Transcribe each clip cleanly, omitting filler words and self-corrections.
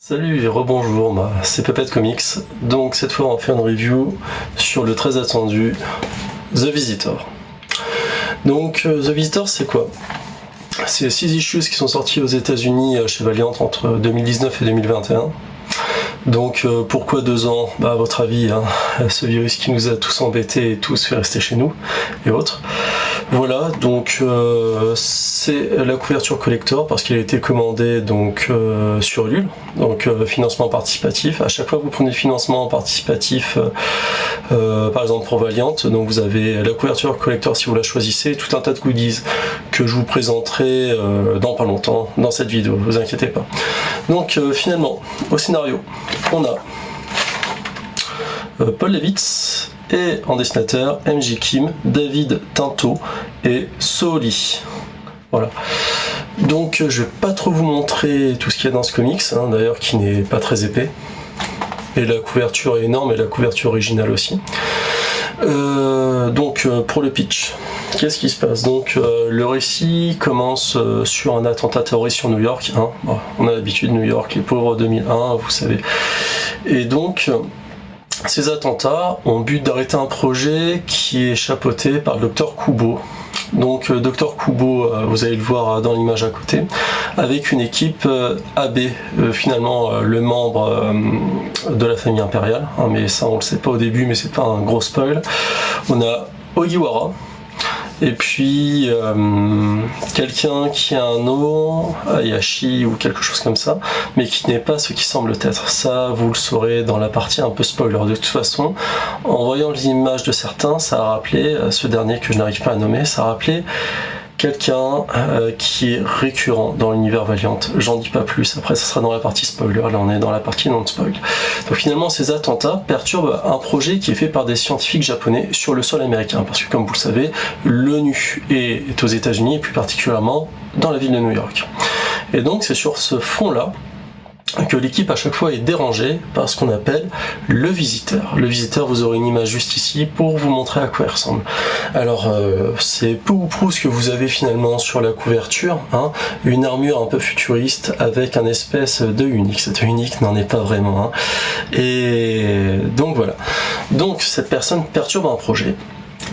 Salut et rebonjour, c'est Puppet Comics. Donc cette fois on fait une review sur le très attendu The Visitor. Donc The Visitor c'est quoi? C'est 6 issues qui sont sortis aux États-Unis chez Valiant entre 2019 et 2021. Donc pourquoi 2 ans? À votre avis, ce virus qui nous a tous embêtés et tous fait rester chez nous et autres. Voilà, donc c'est la couverture collector parce qu'il a été commandé donc sur Ulule, donc financement participatif. À chaque fois que vous prenez le financement participatif, par exemple pour Valiant, donc vous avez la couverture collector si vous la choisissez, tout un tas de goodies que je vous présenterai dans pas longtemps dans cette vidéo, ne vous inquiétez pas. Donc finalement, au scénario, on a Paul Levitz et en dessinateur MJ Kim, David Tinto et Sooli. Voilà. Donc je vais pas trop vous montrer tout ce qu'il y a dans ce comics, d'ailleurs qui n'est pas très épais. Et la couverture est énorme et la couverture originale aussi. Donc pour le pitch, qu'est-ce qui se passe? Donc le récit commence sur un attentat terroriste sur New York. Bon, on a l'habitude New York, les pauvres 2001, vous savez. Et donc ces attentats ont but d'arrêter un projet qui est chapeauté par le Dr Kubo. Donc Dr Kubo, vous allez le voir dans l'image à côté, avec une équipe AB, finalement le membre de la famille impériale, mais ça on le sait pas au début, mais c'est pas un gros spoil. On a Ogiwara, et puis quelqu'un qui a un nom, Hayashi ou quelque chose comme ça, mais qui n'est pas ce qui semble être. Ça, vous le saurez dans la partie un peu spoiler. De toute façon, en voyant les images de certains, ça a rappelé, ce dernier que je n'arrive pas à nommer, ça a rappelé quelqu'un qui est récurrent dans l'univers Valiant. J'en dis pas plus, après ça sera dans la partie spoiler, là on est dans la partie non-spoil. Donc finalement ces attentats perturbent un projet qui est fait par des scientifiques japonais sur le sol américain, parce que comme vous le savez, l'ONU est aux États-Unis et plus particulièrement dans la ville de New York. Et donc c'est sur ce fond-là que l'équipe à chaque fois est dérangée par ce qu'on appelle le visiteur. Le visiteur, vous aurez une image juste ici pour vous montrer à quoi il ressemble. Alors c'est peu ou prou ce que vous avez finalement sur la couverture, une armure un peu futuriste avec un espèce de unique. Cet unique n'en est pas vraiment. Et donc voilà. Donc cette personne perturbe un projet.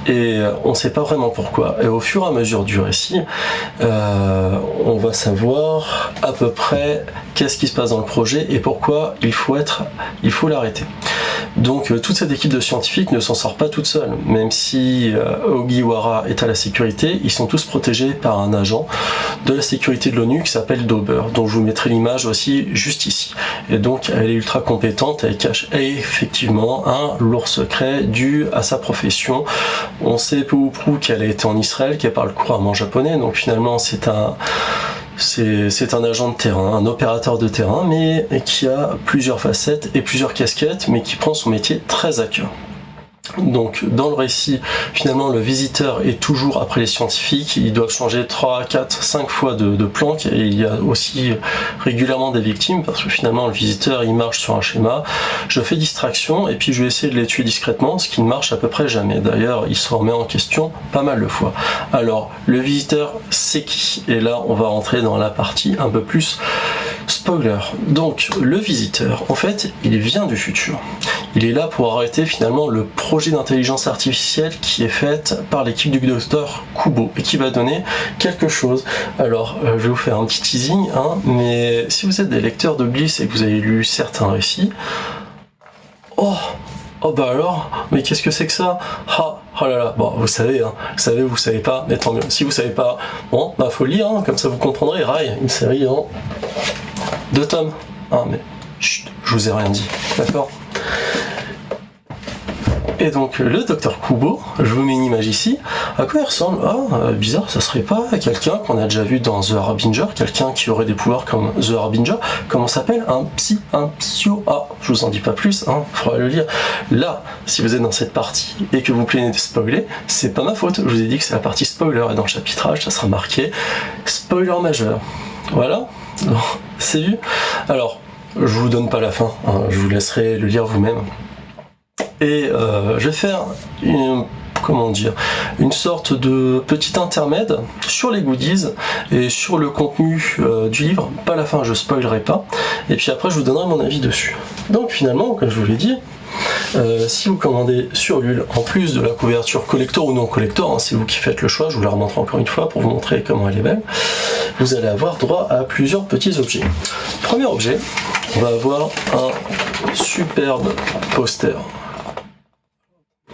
Et on ne sait pas vraiment pourquoi. Et au fur et à mesure du récit, on va savoir à peu près qu'est-ce qui se passe dans le projet et pourquoi il faut l'arrêter. Donc toute cette équipe de scientifiques ne s'en sort pas toute seule, même si Ogiwara est à la sécurité, ils sont tous protégés par un agent de la sécurité de l'ONU qui s'appelle Dauber, dont je vous mettrai l'image aussi juste ici. Et donc elle est ultra compétente, elle cache effectivement un lourd secret dû à sa profession. On sait peu ou prou qu'elle a été en Israël, qu'elle parle couramment japonais, donc finalement c'est un agent de terrain, un opérateur de terrain, mais qui a plusieurs facettes et plusieurs casquettes, mais qui prend son métier très à cœur. Donc dans le récit, finalement le visiteur est toujours après les scientifiques, ils doivent changer 3, 4, 5 fois de planque, et il y a aussi régulièrement des victimes, parce que finalement le visiteur il marche sur un schéma, je fais distraction et puis je vais essayer de les tuer discrètement, ce qui ne marche à peu près jamais. D'ailleurs il se remet en question pas mal de fois. Alors le visiteur c'est qui? Et là on va rentrer dans la partie un peu plus spoiler. Donc le visiteur, en fait il vient du futur, il est là pour arrêter finalement le projet d'intelligence artificielle qui est faite par l'équipe du Dr Kubo et qui va donner quelque chose. Alors je vais vous faire un petit teasing, mais si vous êtes des lecteurs de Bliss et que vous avez lu certains récits, oh bah alors, mais qu'est-ce que c'est que ça? Oh là là, bon vous savez, vous savez pas, mais tant mieux. Si vous savez pas, bon bah faut lire, comme ça vous comprendrez. Rai, une série en 2 tomes, mais chut, je vous ai rien dit, d'accord? Et donc le Dr Kubo, je vous mets une image ici, à quoi il ressemble? Bizarre, ça serait pas quelqu'un qu'on a déjà vu dans The Harbinger, quelqu'un qui aurait des pouvoirs comme The Harbinger, comment s'appelle? Un psio, je vous en dis pas plus, faudra le lire. Là, si vous êtes dans cette partie et que vous plaignez de spoiler, c'est pas ma faute, je vous ai dit que c'est la partie spoiler, et dans le chapitrage, ça sera marqué spoiler majeur. Voilà, c'est vu. Alors, je vous donne pas la fin, je vous laisserai le lire vous-même. Et je vais faire comment dire, une sorte de petit intermède sur les goodies et sur le contenu du livre. Pas la fin, je spoilerai pas. Et puis après, je vous donnerai mon avis dessus. Donc finalement, comme je vous l'ai dit, si vous commandez sur Ulule, en plus de la couverture collector ou non collector, hein, c'est vous qui faites le choix, je vous la remontre encore une fois pour vous montrer comment elle est belle, vous allez avoir droit à plusieurs petits objets. Premier objet, on va avoir un superbe poster.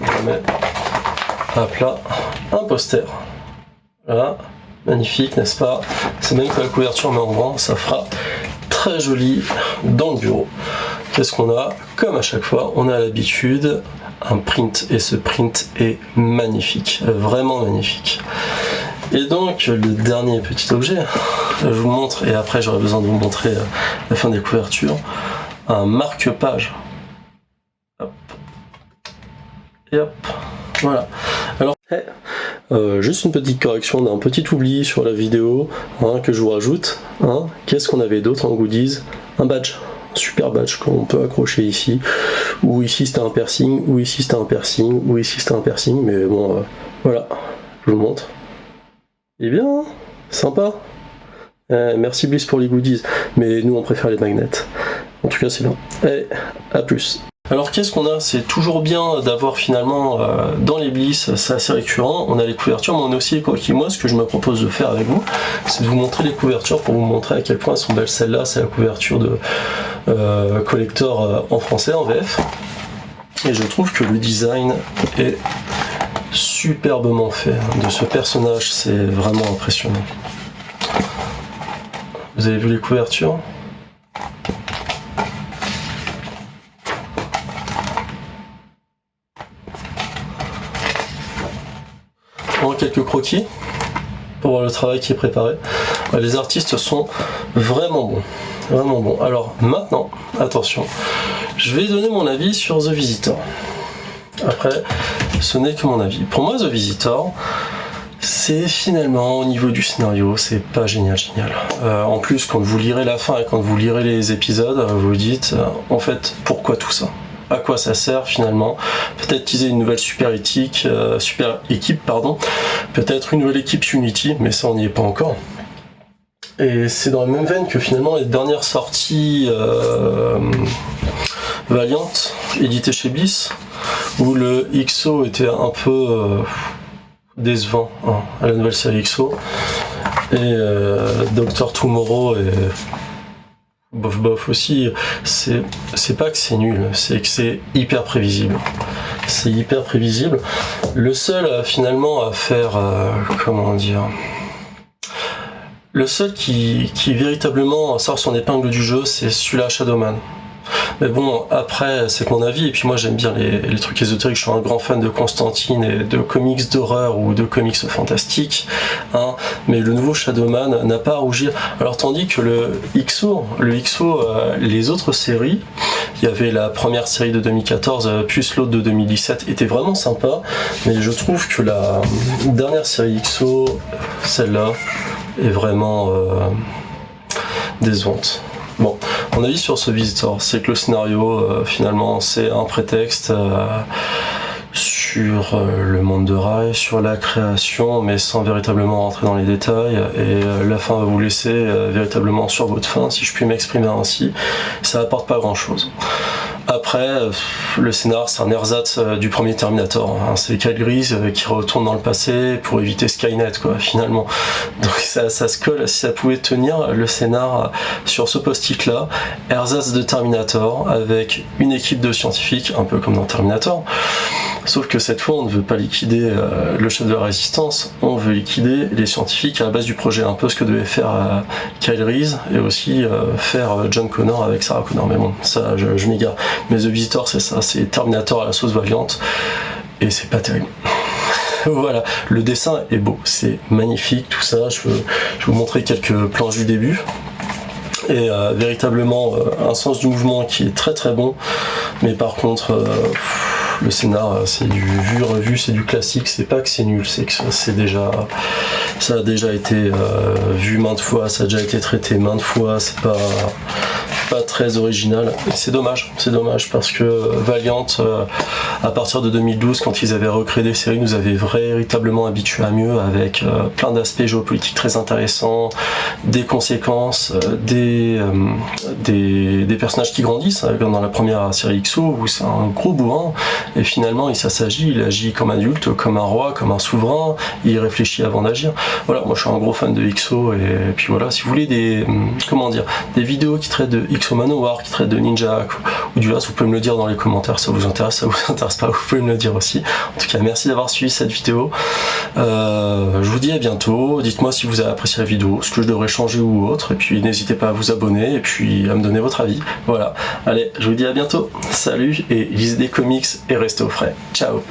On met à plat un poster. Voilà, magnifique, n'est-ce pas? C'est même pas la couverture, mais en grand, ça fera très joli dans le bureau. Qu'est-ce qu'on a? Comme à chaque fois, on a l'habitude, un print, et ce print est magnifique, vraiment magnifique. Et donc, le dernier petit objet, je vous montre, et après j'aurai besoin de vous montrer la fin des couvertures, un marque-page. Hop. Et hop, voilà. Alors, juste une petite correction, on a un petit oubli sur la vidéo hein, que je vous rajoute. Hein. Qu'est-ce qu'on avait d'autre en goodies? Un badge. Super badge qu'on peut accrocher ici, ou ici c'était un piercing, ou ici c'était un piercing, ou ici c'était un piercing, mais bon, voilà, je vous montre. Eh bien, sympa. Merci Bliss pour les goodies, mais nous on préfère les magnets. En tout cas c'est bien. Allez, à plus. Alors qu'est-ce qu'on a? C'est toujours bien d'avoir finalement dans les Bliss, c'est assez récurrent, on a les couvertures, mais on a aussi les coquilles. Moi ce que je me propose de faire avec vous, c'est de vous montrer les couvertures pour vous montrer à quel point elles sont belles. Celle-là c'est la couverture de collector en français, en VF. Et je trouve que le design est superbement fait de ce personnage, c'est vraiment impressionnant. Vous avez vu les couvertures? On a quelques croquis pour voir le travail qui est préparé. Les artistes sont vraiment bons. Vraiment bon. Alors maintenant, attention, je vais donner mon avis sur The Visitor. Après, ce n'est que mon avis. Pour moi, The Visitor, c'est finalement, au niveau du scénario, c'est pas génial. En plus, quand vous lirez la fin et quand vous lirez les épisodes, vous vous dites, en fait, pourquoi tout ça? À quoi ça sert finalement? Peut-être teaser une nouvelle super équipe, peut-être une nouvelle équipe Unity, mais ça on n'y est pas encore. Et c'est dans la même veine que finalement les dernières sorties Valiant, éditées chez Bliss, où le XO était un peu décevant hein, à la nouvelle série XO, et Dr Tomorrow et bof aussi, c'est pas que c'est nul, c'est que c'est hyper prévisible. C'est hyper prévisible. Le seul finalement à faire, comment dire, le seul qui véritablement sort son épingle du jeu, c'est celui-là, Shadowman. Mais bon, après, c'est mon avis, et puis moi j'aime bien les trucs ésotériques, je suis un grand fan de Constantine et de comics d'horreur ou de comics fantastiques, hein, mais le nouveau Shadowman n'a pas à rougir. Alors tandis que le XO, les autres séries, il y avait la première série de 2014, plus l'autre de 2017, était vraiment sympa, mais je trouve que la dernière série XO, celle-là, est vraiment décevante. Bon, mon avis sur ce Visitor, c'est que le scénario, finalement, c'est un prétexte sur le monde de Rai, sur la création, mais sans véritablement rentrer dans les détails, et la fin va vous laisser véritablement sur votre faim, si je puis m'exprimer ainsi. Ça apporte pas grand-chose. Après, le scénar, c'est un ersatz du premier Terminator. Hein. C'est Kyle Reese qui retourne dans le passé pour éviter Skynet, quoi, finalement. Donc ça se colle, si ça pouvait tenir le scénar sur ce post-it-là, ersatz de Terminator, avec une équipe de scientifiques, un peu comme dans Terminator. Sauf que cette fois, on ne veut pas liquider le chef de la résistance, on veut liquider les scientifiques à la base du projet, un peu ce que devait faire Kyle Reese, et aussi faire John Connor avec Sarah Connor. Mais bon, ça, je m'égare. Mais The Visitor, c'est ça, c'est Terminator à la sauce Valiant, et c'est pas terrible. Voilà, le dessin est beau, c'est magnifique, tout ça. Je vais vous montrer quelques planches du début. Et véritablement un sens du mouvement qui est très très bon, mais par contre le scénar, c'est du vu-revu, c'est du classique. C'est pas que c'est nul, c'est que ça a déjà été vu maintes fois, ça a déjà été traité maintes fois. C'est pas très original, et c'est dommage parce que Valiant, à partir de 2012, quand ils avaient recréé des séries, nous avaient véritablement habitués à mieux, avec plein d'aspects géopolitiques très intéressants, des conséquences, des personnages qui grandissent, comme dans la première série XO où c'est un gros bourrin et finalement il agit comme adulte, comme un roi, comme un souverain, il réfléchit avant d'agir. Voilà, moi je suis un gros fan de XO, et puis voilà, si vous voulez des vidéos qui traitent de XO Manowar, qui traitent de Ninja ou du As, vous pouvez me le dire dans les commentaires, ça vous intéresse pas, vous pouvez me le dire aussi. En tout cas, merci d'avoir suivi cette vidéo. Je vous dis à bientôt, dites-moi si vous avez apprécié la vidéo, ce que je devrais changer ou autre, et puis n'hésitez pas à vous abonner et puis à me donner votre avis. Voilà, allez, je vous dis à bientôt, salut, et lisez des comics et restez au frais. Ciao.